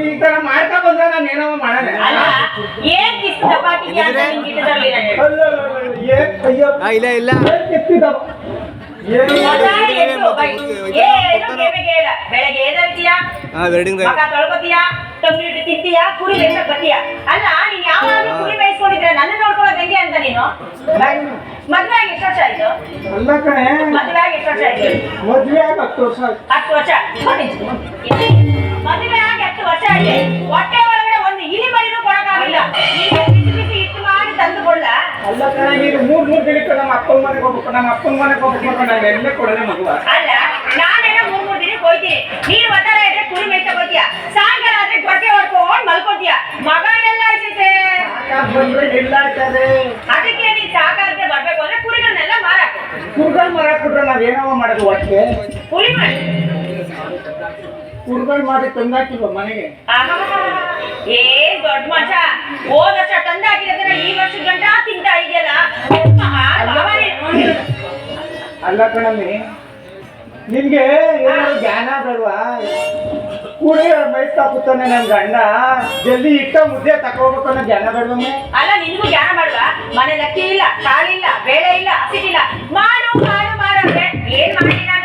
ಈ ತರ ಮಾಡ್ತಾ ಬಂದ್ರೆ ನಾನು ಏನೋ ಮಾಡೋಣ. ಅಲ್ಲ ಏನ್ ಕಿತ್ತು ದಪಾಟಿಗೆ ಅಂತ ನಿಂಗೆ ಇಟ್ಟಿದ್ದಾರಲ್ಲ ನಾನು. ಇಲ್ಲ ಇಲ್ಲ ಬೆಳಗ್ಗೆ ಎದ್ದೇಳ್ತೀಯಾ, ಮಗ ತೊಳ್ಕೊತೀಯಾ, ಟೊಮೆಟೊ ತಿಂತೀಯಾ, ಕುರಿ ಮೇಯ್ಸಕ್ ಬರ್ತೀಯಾ. ಅಲ್ಲ ನೀನ್ ಯಾವಾಗ ಕುರಿ ಮೇಯಿಸ್ಕೊಂಡಿದ್ರೆ ನನ್ನ ನೋಡ್ಕೊಳ್ಳೋದು ಹೆಂಗೆ ಅಂತ ನೀನು? ಮದ್ವೆ ಆಗಿ ಎಷ್ಟು ವರ್ಷ ಆಯ್ತು? ಅಲ್ಲ ಕಣೆ, ಮದ್ವೆ ಆಗಿ ಎಷ್ಟು ವರ್ಷ ಆಯ್ತು? ಮದ್ವೆ ಆಗಿ 10 ವರ್ಷ ಆಯ್ತು. 10 ವರ್ಷ. ಮದುವೆ ಆಗಿ 10 ವರ್ಷ ಆಯ್ತು. ಹೊಟ್ಟೆ ಒಳಗಡೆ ಒಂದು ಇಲಿ ಮರಿನೂ ಕೊಡಕ್ಕಾಗಿಲ್ಲ. ನೀನು ಬಿಸಿ ಬಿಸಿ ಹಿಟ್ಟು ಮಾಡಿ ತಂದು ಕೊಡ್ಲ? ಅಲ್ಲ ಕಣೆ, ನೀನು 3 ದಿನಕ್ಕೆ ನಮ್ಮ ಅಪ್ಪನ ಮನೆಗೆ ಹೋಗ್ಬೇಕು, ನಮ್ಮ ಅಪ್ಪನ ಮನೆಗೆ ಹೋಗ್ಬೇಕು, ನಾನು ಎಲ್ಲೇ ಕೊಡೋದೇ ಮಗುವ. ಅಲ್ಲ ನಾನೇನೋ 3 ದಿನಕ್ಕೆ ಹೋಯ್ತೀನಿ, ನೀನು ಒತ್ತಡ ಇದ್ರೆ ಕುರಿ ಮೇಯ್ತಾ ಬರ್ತೀಯ, ಸಾಯಂಕಾಲ ಆದ್ರೆ ಗೊಟ್ಟೆ ಹೊಡ್ಕೊಂಡು ಮಲ್ಕೋತೀಯ. ಮಗ ಎಲ್ಲ ಆಯ್ತೈತೆ ಬಂದ್ರೆ ಇಲ್ಲ ಆಯ್ತದೆ. ಅದಕ್ಕೆ ನೀನ್ ಸಾಕಾಗದೆ ಬರ್ಬೇಕು ಅಂದ್ರೆ ಕುರಿಗಳನ್ನೆಲ್ಲ ಮಾರಾಕು. ಕುರ್ಗಳು ಮಾರಾಕ್ಬಿಟ್ರೆ ನಾವೇನವ ಮಾಡೋದು? ಒಟ್ಟಿಗೆ ಕುರಿ ಮಾಡಿ ಕುರ್ಗಳು ಮಾಡಿ ತಂದಾಕಿಲ್ವ ಮನೆಗೆ? ಏನ್ ದೊಡ್ಡ ಮಜ. ಹೋದ ವರ್ಷ ತಂದಾಕಿರೋದನ್ನ ಈ ವರ್ಷದ ಗಂಟ ತಿಂತಾ ಇದೆಯಲ್ಲ. ಅಲ್ಲ ಕಣಮ್ಮಿ, ನಿನ್ಗೆ ಏನಾದ್ರು ಜ್ಞಾನ ಬೇಡವಾ? ಕುರಿ ಮೇಯ್ತಾ ಕೂತಾನೆ ನನ್ ಗಂಡ, ಜಲ್ದಿ ಇಟ್ಟ ಮುದ್ದೆ ತಕೋಬೇಕು ಅನ್ನೋ ಜ್ಞಾನ ಬೇಡವಮ್ಮೆ? ಅಲ್ಲ ನಿನ್ಗೂ ಜ್ಞಾನ ಮಾಡುವ? ಮನೇಲಿ ಅಕ್ಕಿ ಇಲ್ಲ, ಕಾಳಿಲ್ಲ, ಬೇಳೆ ಇಲ್ಲ, ಹಸಿಟ್ಟಿಲ್ಲ, ಮಾಡು ಮಾಡು ಮಾಡು ಅಂದ್ರೆ ಏನ್ ಮಾಡಿ ನಾನು